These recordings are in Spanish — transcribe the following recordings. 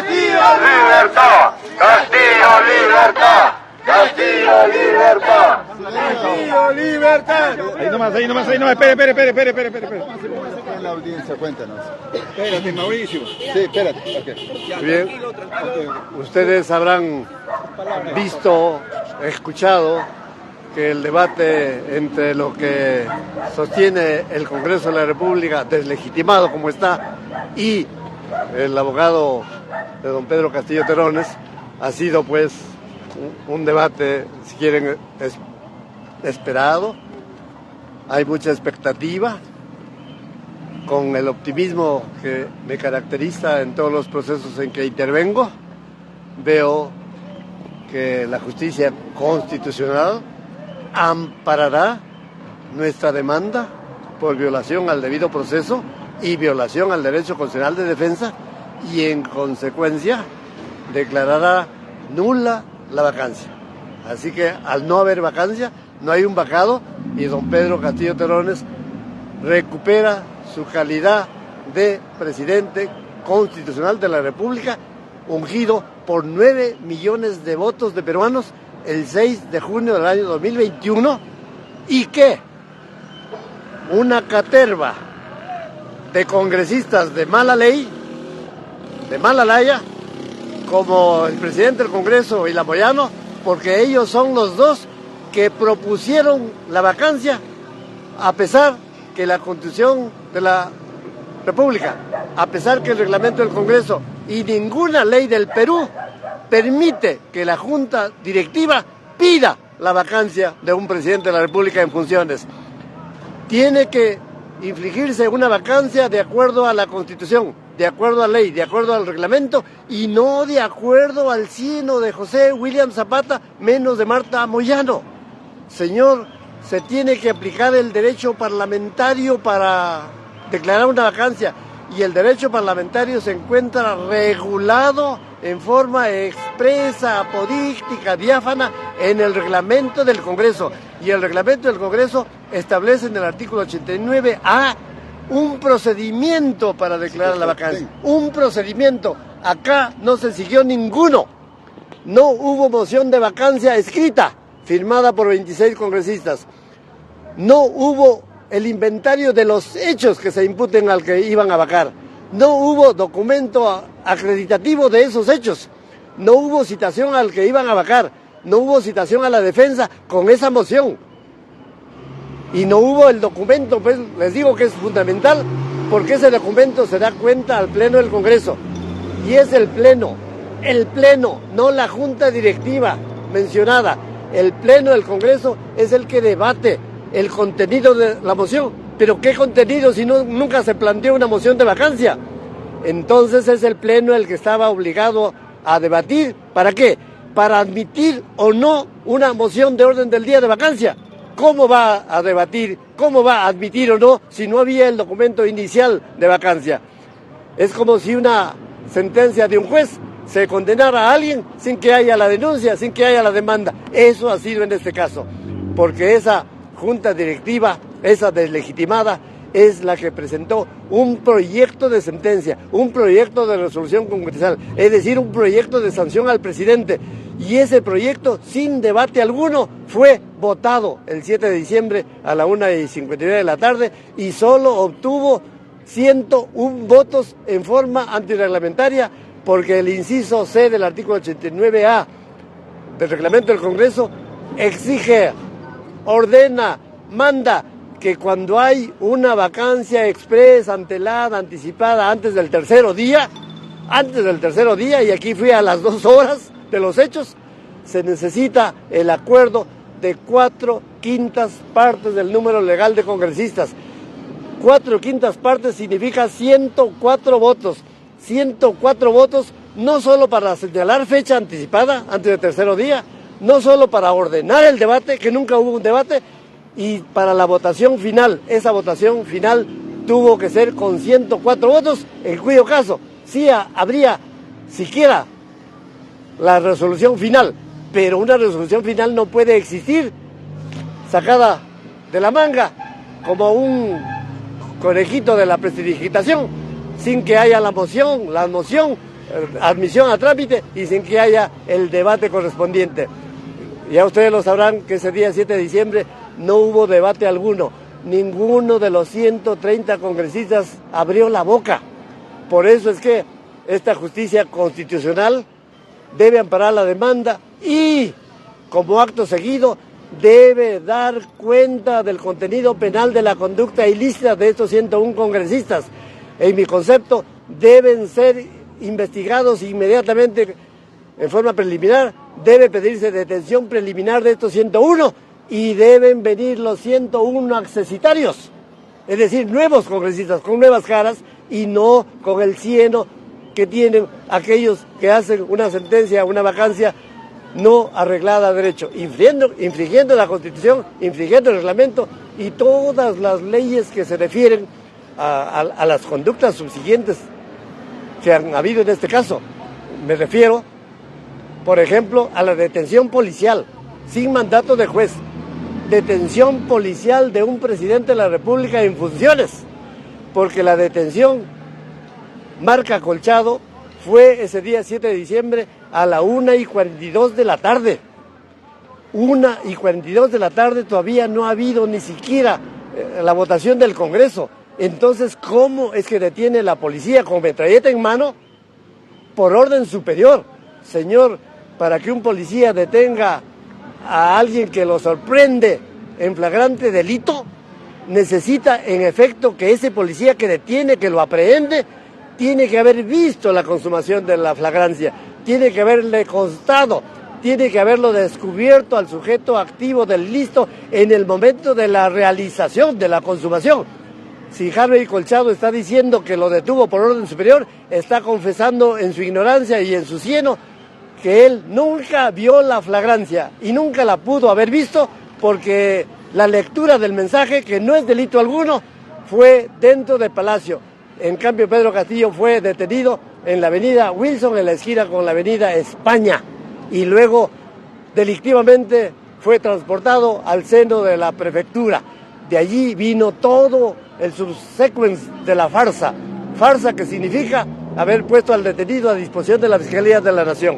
libertad, Castillo, libertad, Castillo, libertad, Castillo, libertad. Ahí nomás, espere. En la audiencia, cuéntanos. Espérate, Mauricio. Sí, espérate. Okay. Bien, ustedes habrán visto, escuchado que el debate entre lo que sostiene el Congreso de la República, deslegitimado como está, y el abogado de don Pedro Castillo Terrones, ha sido pues un debate, si quieren, esperado. Hay mucha expectativa, con el optimismo que me caracteriza en todos los procesos en que intervengo. Veo que la justicia constitucional amparará nuestra demanda por violación al debido proceso y violación al derecho constitucional de defensa, y en consecuencia declarará nula la vacancia. Así que al no haber vacancia, no hay un vacado, y don Pedro Castillo Terrones recupera su calidad de presidente constitucional de la República, ungido por 9 millones de votos de peruanos el 6 de junio del año 2021, y que una caterva de congresistas de mala ley, de mala laya, como el presidente del Congreso y Moyano, porque ellos son los dos que propusieron la vacancia, a pesar que la Constitución de la República, a pesar que el reglamento del Congreso y ninguna ley del Perú permite que la Junta Directiva pida la vacancia de un presidente de la República en funciones. Tiene que infligirse una vacancia de acuerdo a la Constitución, de acuerdo a la ley, de acuerdo al reglamento, y no de acuerdo al sino de José William Zapata, menos de Marta Moyano. Señor, se tiene que aplicar el derecho parlamentario para declarar una vacancia, y el derecho parlamentario se encuentra regulado en forma expresa, apodíctica, diáfana en el reglamento del Congreso, y el reglamento del Congreso establece en el artículo 89A un procedimiento para declarar la vacancia, un procedimiento. Acá no se siguió ninguno, no hubo moción de vacancia escrita firmada por 26 congresistas, no hubo el inventario de los hechos que se imputen al que iban a vacar, no hubo documento acreditativo de esos hechos, no hubo citación al que iban a vacar, no hubo citación a la defensa con esa moción, y no hubo el documento. Pues les digo que es fundamental, porque ese documento se da cuenta al Pleno del Congreso, y es el Pleno, no la Junta Directiva mencionada. El Pleno del Congreso es el que debate el contenido de la moción. ¿Pero qué contenido si nunca se planteó una moción de vacancia? Entonces es el Pleno el que estaba obligado a debatir. ¿Para qué? Para admitir o no una moción de orden del día de vacancia. ¿Cómo va a debatir, cómo va a admitir o no si no había el documento inicial de vacancia? Es como si una sentencia de un juez se condenara a alguien sin que haya la denuncia, sin que haya la demanda. Eso ha sido en este caso, porque esa Junta Directiva, esa deslegitimada, es la que presentó un proyecto de sentencia, un proyecto de resolución congresal, es decir, un proyecto de sanción al presidente. Y ese proyecto, sin debate alguno, fue votado el 7 de diciembre a la 1:59 de la tarde, y solo obtuvo 101 votos en forma antirreglamentaria, porque el inciso C del artículo 89A del reglamento del Congreso exige, ordena, manda que cuando hay una vacancia expresa, antelada, anticipada antes del tercer día, y aquí fui a las 2 horas de los hechos, se necesita el acuerdo de 4/5 partes del número legal de congresistas. 4/5 partes significa 104 votos. 104 votos, no solo para señalar fecha anticipada antes del tercer día, no solo para ordenar el debate, que nunca hubo un debate, y para la votación final. Esa votación final tuvo que ser con 104 votos, en cuyo caso sí habría siquiera la resolución final, pero una resolución final no puede existir sacada de la manga como un conejito de la prestidigitación, sin que haya la moción admisión a trámite y sin que haya el debate correspondiente. Ya ustedes lo sabrán que ese día 7 de diciembre no hubo debate alguno. Ninguno de los 130 congresistas abrió la boca. Por eso es que esta justicia constitucional debe amparar la demanda y, como acto seguido, debe dar cuenta del contenido penal de la conducta ilícita de estos 101 congresistas. En mi concepto, deben ser investigados inmediatamente en forma preliminar, debe pedirse detención preliminar de estos 101 y deben venir los 101 accesitarios, es decir, nuevos congresistas con nuevas caras y no con el cieno que tienen aquellos que hacen una sentencia, una vacancia no arreglada a derecho, infringiendo la Constitución, infringiendo el reglamento y todas las leyes que se refieren a las conductas subsiguientes que han habido en este caso. Me refiero, por ejemplo, a la detención policial sin mandato de juez, detención policial de un presidente de la República en funciones, porque la detención Marca Colchado fue ese día 7 de diciembre a la 1:42 de la tarde. 1:42 de la tarde, todavía no ha habido ni siquiera la votación del Congreso. Entonces, ¿cómo es que detiene la policía con metralleta en mano? Por orden superior. Señor, para que un policía detenga a alguien que lo sorprende en flagrante delito, necesita en efecto que ese policía que detiene, que lo aprehende, tiene que haber visto la consumación de la flagrancia, tiene que haberle constado, tiene que haberlo descubierto al sujeto activo del ilícito en el momento de la realización, de la consumación. Si Harvey Colchado está diciendo que lo detuvo por orden superior, está confesando en su ignorancia y en su cieno que él nunca vio la flagrancia y nunca la pudo haber visto porque la lectura del mensaje, que no es delito alguno, fue dentro del Palacio. En cambio, Pedro Castillo fue detenido en la avenida Wilson, en la esquina con la avenida España, y luego delictivamente fue transportado al seno de la prefectura. De allí vino todo el subsequence de la farsa, farsa que significa haber puesto al detenido a disposición de la Fiscalía de la Nación,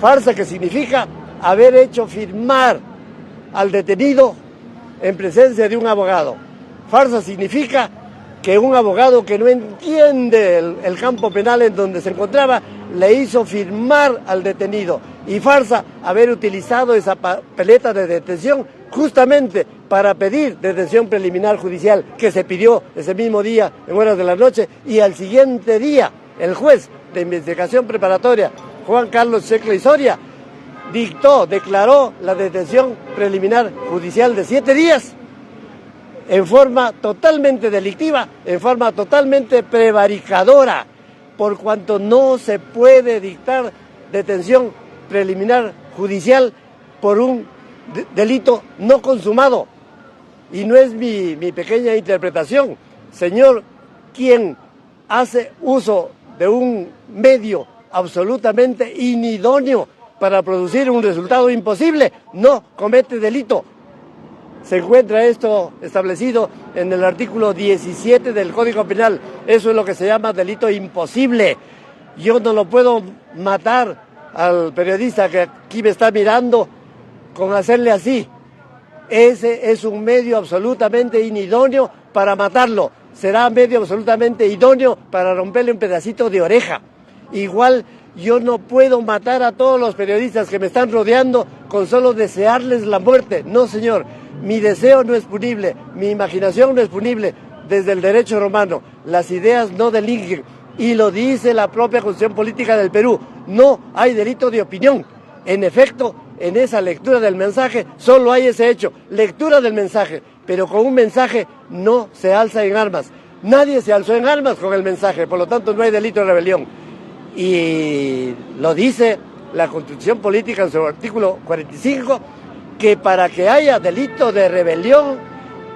farsa que significa haber hecho firmar al detenido en presencia de un abogado, farsa significa que un abogado que no entiende el campo penal en donde se encontraba le hizo firmar al detenido, y farsa haber utilizado esa papeleta de detención justamente para pedir detención preliminar judicial que se pidió ese mismo día en horas de la noche, y al siguiente día el juez de investigación preparatoria, Juan Carlos Sheckler Soria, declaró la detención preliminar judicial de 7 días en forma totalmente delictiva, en forma totalmente prevaricadora, por cuanto no se puede dictar detención preliminar judicial por un delito no consumado. Y no es mi pequeña interpretación. Señor, quien hace uso de un medio absolutamente inidóneo para producir un resultado imposible, no comete delito. Se encuentra esto establecido en el artículo 17 del Código Penal. Eso es lo que se llama delito imposible. Yo no lo puedo matar al periodista que aquí me está mirando con hacerle así. Ese es un medio absolutamente inidóneo para matarlo. Será medio absolutamente idóneo para romperle un pedacito de oreja. Igual yo no puedo matar a todos los periodistas que me están rodeando con solo desearles la muerte. No, señor. Mi deseo no es punible, mi imaginación no es punible. Desde el derecho romano, las ideas no delinquen, y lo dice la propia Constitución Política del Perú. No hay delito de opinión. En efecto, en esa lectura del mensaje solo hay ese hecho, lectura del mensaje, pero con un mensaje no se alza en armas. Nadie se alzó en armas con el mensaje, por lo tanto no hay delito de rebelión. Y lo dice la Constitución Política en su artículo 45, que para que haya delito de rebelión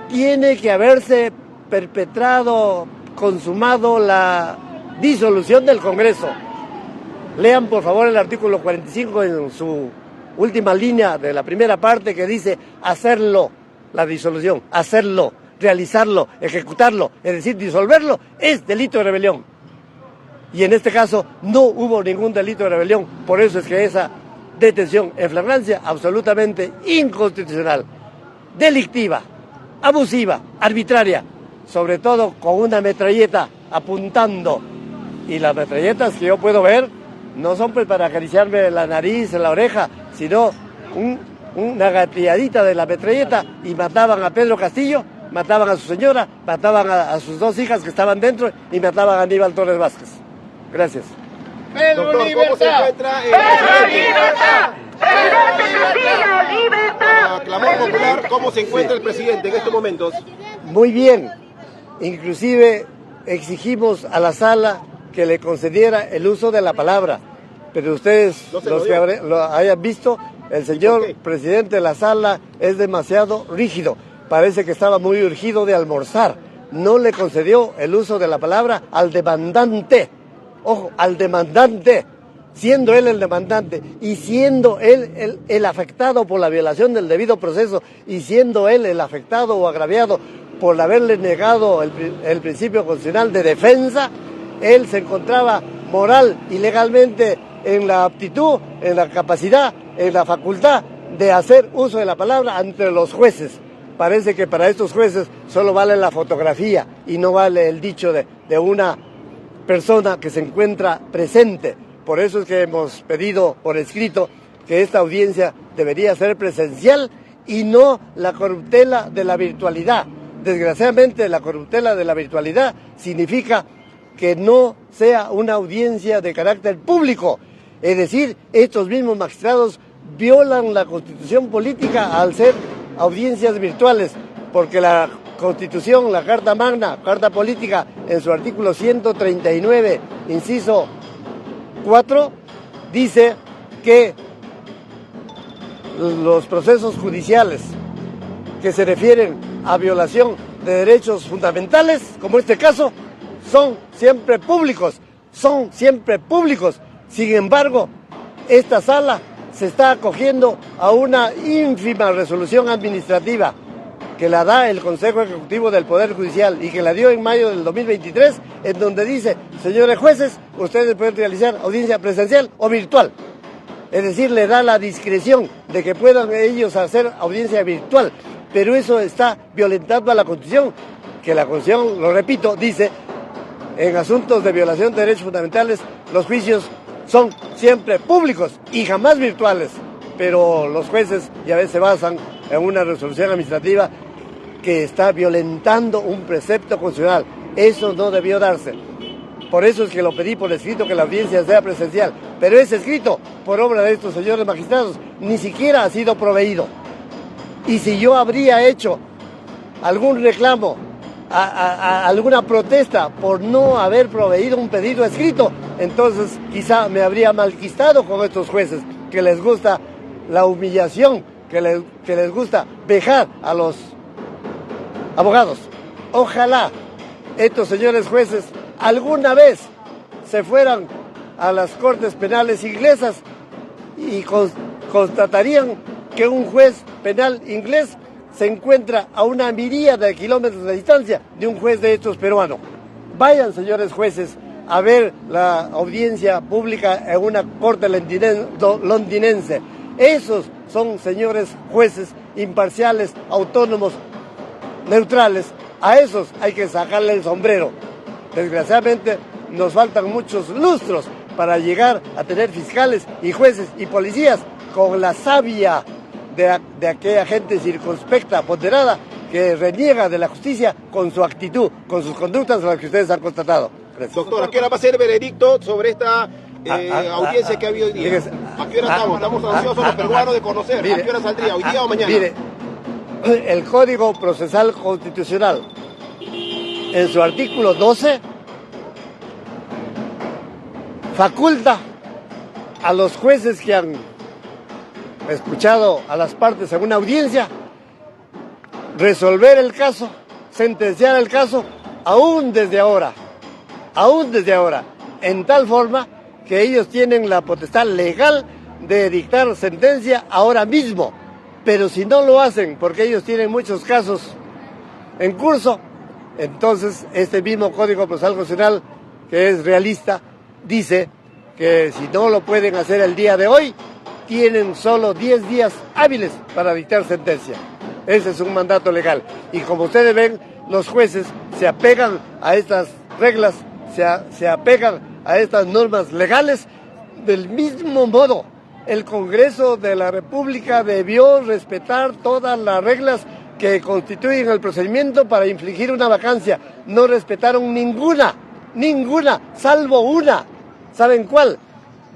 tiene que haberse perpetrado, consumado la disolución del Congreso. Lean por favor el artículo 45 en su última línea de la primera parte, que dice hacerlo, la disolución, hacerlo, realizarlo, ejecutarlo, es decir, disolverlo, es delito de rebelión. y en este caso no hubo ningún delito de rebelión. Por eso es que esa detención en flagrancia absolutamente inconstitucional, delictiva, abusiva, arbitraria, sobre todo con una metralleta apuntando. Y las metralletas que yo puedo ver no son pues para acariciarme la nariz, la oreja, sino una gatilladita de la metralleta, y mataban a Pedro Castillo, mataban a su señora, mataban a sus dos hijas que estaban dentro y mataban a Aníbal Torres Vázquez. Gracias. Doctor, ¿cómo se encuentra el Clamor popular? ¿Cómo se encuentra el presidente en estos momentos? Muy bien. Inclusive exigimos a la sala que le concediera el uso de la palabra. Pero ustedes, los que lo hayan visto, el señor presidente de la sala es demasiado rígido. Parece que estaba muy urgido de almorzar. No le concedió el uso de la palabra al demandante. Ojo, al demandante. Siendo él el demandante y siendo él el afectado por la violación del debido proceso y siendo él el afectado o agraviado por haberle negado el principio constitucional de defensa, él se encontraba moral y legalmente en la aptitud, en la capacidad, en la facultad de hacer uso de la palabra ante los jueces. Parece que para estos jueces solo vale la fotografía y no vale el dicho de una persona que se encuentra presente. Por eso es que hemos pedido por escrito que esta audiencia debería ser presencial y no la corruptela de la virtualidad. Desgraciadamente, la corruptela de la virtualidad significa que no sea una audiencia de carácter público. Es decir, estos mismos magistrados violan la Constitución política al ser audiencias virtuales, porque la Constitución, la Carta Magna, Carta Política, en su artículo 139, inciso 4, dice que los procesos judiciales que se refieren a violación de derechos fundamentales, como este caso, son siempre públicos, Sin embargo, esta sala se está acogiendo a una ínfima resolución administrativa que la da el Consejo Ejecutivo del Poder Judicial y que la dio en mayo del 2023, en donde dice, señores jueces, ustedes pueden realizar audiencia presencial o virtual. Es decir, le da la discreción de que puedan ellos hacer audiencia virtual, pero eso está violentando a la Constitución, que la Constitución, lo repito, dice, en asuntos de violación de derechos fundamentales, los juicios son siempre públicos y jamás virtuales, pero los jueces ya veces se basan en una resolución administrativa que está violentando un precepto constitucional. Eso no debió darse. Por eso es que lo pedí por escrito, que la audiencia sea presencial. Pero ese escrito, por obra de estos señores magistrados, ni siquiera ha sido proveído. Y si yo habría hecho algún reclamo, alguna protesta por no haber proveído un pedido escrito, entonces quizá me habría malquistado con estos jueces, que les gusta la humillación, que les gusta vejar a los abogados. Ojalá estos señores jueces alguna vez se fueran a las cortes penales inglesas y constatarían que un juez penal inglés se encuentra a una miríada de kilómetros de distancia de un juez de estos peruanos. Vayan, señores jueces, a ver la audiencia pública en una corte londinense. Esos son señores jueces imparciales, autónomos, neutrales. A esos hay que sacarle el sombrero. Desgraciadamente nos faltan muchos lustros para llegar a tener fiscales y jueces y policías con la savia de aquella gente circunspecta, ponderada, que reniega de la justicia con su actitud, con sus conductas, las que ustedes han constatado. Gracias. Doctor, ¿a qué hora va a ser el veredicto sobre esta audiencia que ha habido hoy día? ¿A qué hora estamos? Estamos ansiosos los peruanos de conocer. Mire, ¿A qué hora saldría? ¿Hoy día o mañana? Mire, el Código Procesal Constitucional, en su artículo 12, faculta a los jueces que han escuchado a las partes en una audiencia resolver el caso, sentenciar el caso, aún desde ahora, en tal forma que ellos tienen la potestad legal de dictar sentencia ahora mismo. Pero si no lo hacen, porque ellos tienen muchos casos en curso, entonces este mismo Código Procesal Constitucional, que es realista, dice que si no lo pueden hacer el día de hoy, tienen solo 10 días hábiles para dictar sentencia. Ese es un mandato legal. Y como ustedes ven, los jueces se apegan a estas reglas, se apegan a estas normas legales. Del mismo modo, el Congreso de la República debió respetar todas las reglas que constituyen el procedimiento para infligir una vacancia. No respetaron ninguna, salvo una. ¿Saben cuál?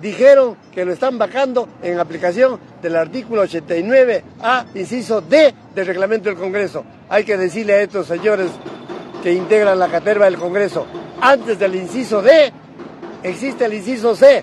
Dijeron que lo están vacando en aplicación del artículo 89A, inciso D del reglamento del Congreso. Hay que decirle a estos señores que integran la caterva del Congreso, antes del inciso D existe el inciso C,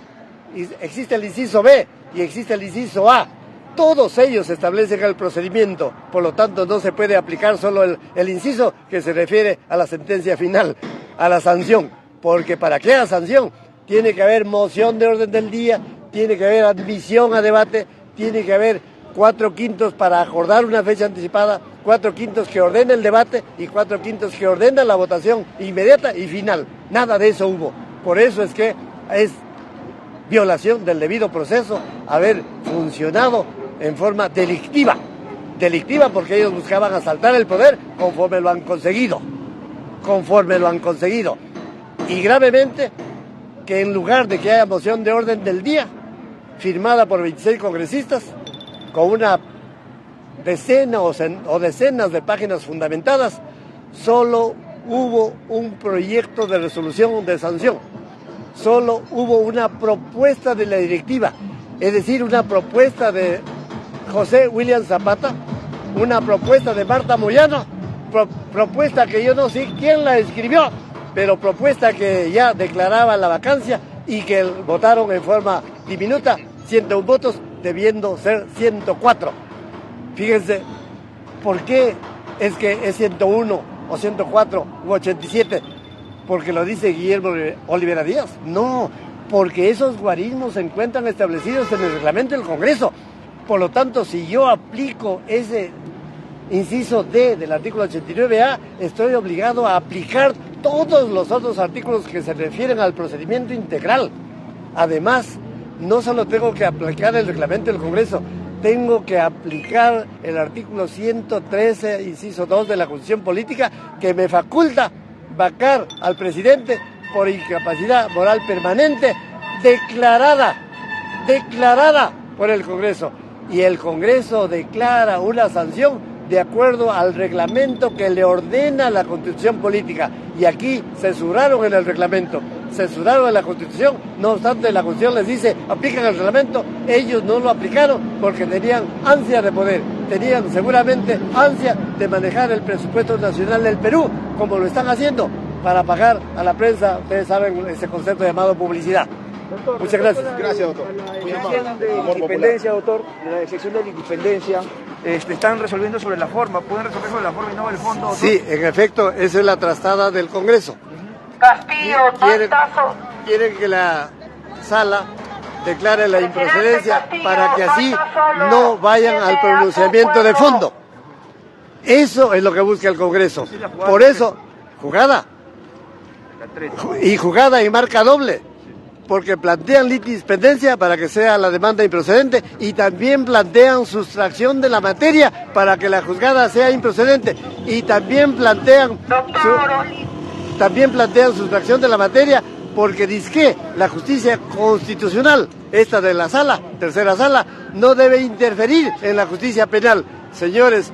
existe el inciso B y existe el inciso A. Todos ellos establecen el procedimiento, por lo tanto no se puede aplicar solo el inciso que se refiere a la sentencia final, a la sanción, porque para que haya sanción tiene que haber moción de orden del día, tiene que haber admisión a debate, tiene que haber 4/5 para acordar una fecha anticipada, 4/5 que ordena el debate y 4/5 que ordena la votación inmediata y final. Nada de eso hubo. Por eso es que es violación del debido proceso haber funcionado en forma delictiva. Delictiva porque ellos buscaban asaltar el poder conforme lo han conseguido. Y gravemente que en lugar de que haya moción de orden del día, firmada por 26 congresistas, con una decena o decenas de páginas fundamentadas, solo hubo un proyecto de resolución de sanción, solo hubo una propuesta de la directiva, es decir, una propuesta de José William Zapata, una propuesta de Marta Moyano, propuesta que yo no sé quién la escribió, pero propuesta que ya declaraba la vacancia y que votaron en forma diminuta, 101 votos, debiendo ser 104. Fíjense, ¿por qué es que es 101 o 104 u 87? ¿Porque lo dice Guillermo Olivera Díaz? No, porque esos guarismos se encuentran establecidos en el reglamento del Congreso. Por lo tanto, si yo aplico ese inciso D del artículo 89A, estoy obligado a aplicar todos los otros artículos que se refieren al procedimiento integral. Además, no solo tengo que aplicar el reglamento del Congreso, tengo que aplicar el artículo 113, inciso 2 de la Constitución Política, que me faculta vacar al presidente por incapacidad moral permanente declarada por el Congreso. Y el Congreso declara una sanción de acuerdo al reglamento que le ordena la Constitución Política. Y aquí censuraron en el reglamento, censuraron en la Constitución, no obstante la Constitución les dice, aplican el reglamento, ellos no lo aplicaron porque tenían ansia de poder, tenían seguramente ansia de manejar el presupuesto nacional del Perú, como lo están haciendo, para pagar a la prensa, ustedes saben ese concepto llamado publicidad. Doctor, muchas gracias. Gracias, doctor. La sección de independencia, doctor, de la sección de la independencia, están resolviendo sobre la forma, pueden resolver sobre la forma y no el fondo, doctor. Sí, en efecto, esa es la trastada del Congreso. Castillo, quieren que la sala declare la improcedencia para que así no vayan al pronunciamiento de fondo. Eso es lo que busca el Congreso. Por eso, jugada y marca doble. Porque plantean litispendencia para que sea la demanda improcedente y también plantean sustracción de la materia para que la juzgada sea improcedente y también plantean sustracción de la materia porque dizque la justicia constitucional, esta de la sala, tercera sala, no debe interferir en la justicia penal. Señores,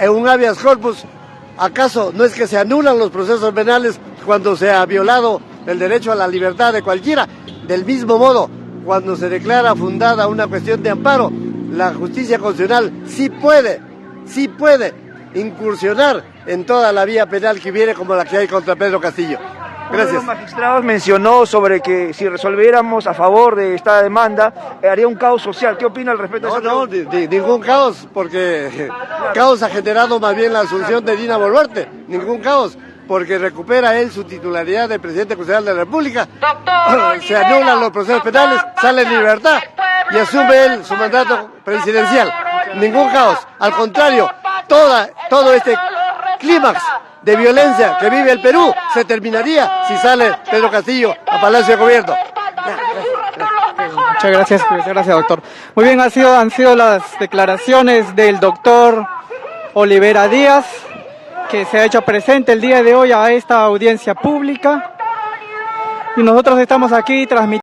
en un habeas corpus, ¿acaso no es que se anulan los procesos penales cuando se ha violado el derecho a la libertad de cualquiera? Del mismo modo, cuando se declara fundada una cuestión de amparo, la justicia constitucional sí puede incursionar en toda la vía penal que viene como la que hay contra Pedro Castillo. Gracias. Uno de los magistrados mencionó sobre que si resolviéramos a favor de esta demanda, haría un caos social. ¿Qué opina al respecto? No, ningún caos, porque caos ha generado más bien la asunción de Dina Boluarte. Ningún caos, porque recupera él su titularidad de presidente constitucional de la República, se anulan los procesos penales, sale en libertad y asume él su mandato presidencial. Ningún caos, al contrario, todo este clímax de violencia que vive el Perú se terminaría si sale Pedro Castillo a Palacio de Gobierno. Muchas gracias, doctor. Muy bien, han sido las declaraciones del doctor Olivera Díaz, que se ha hecho presente el día de hoy a esta audiencia pública. Y nosotros estamos aquí transmitiendo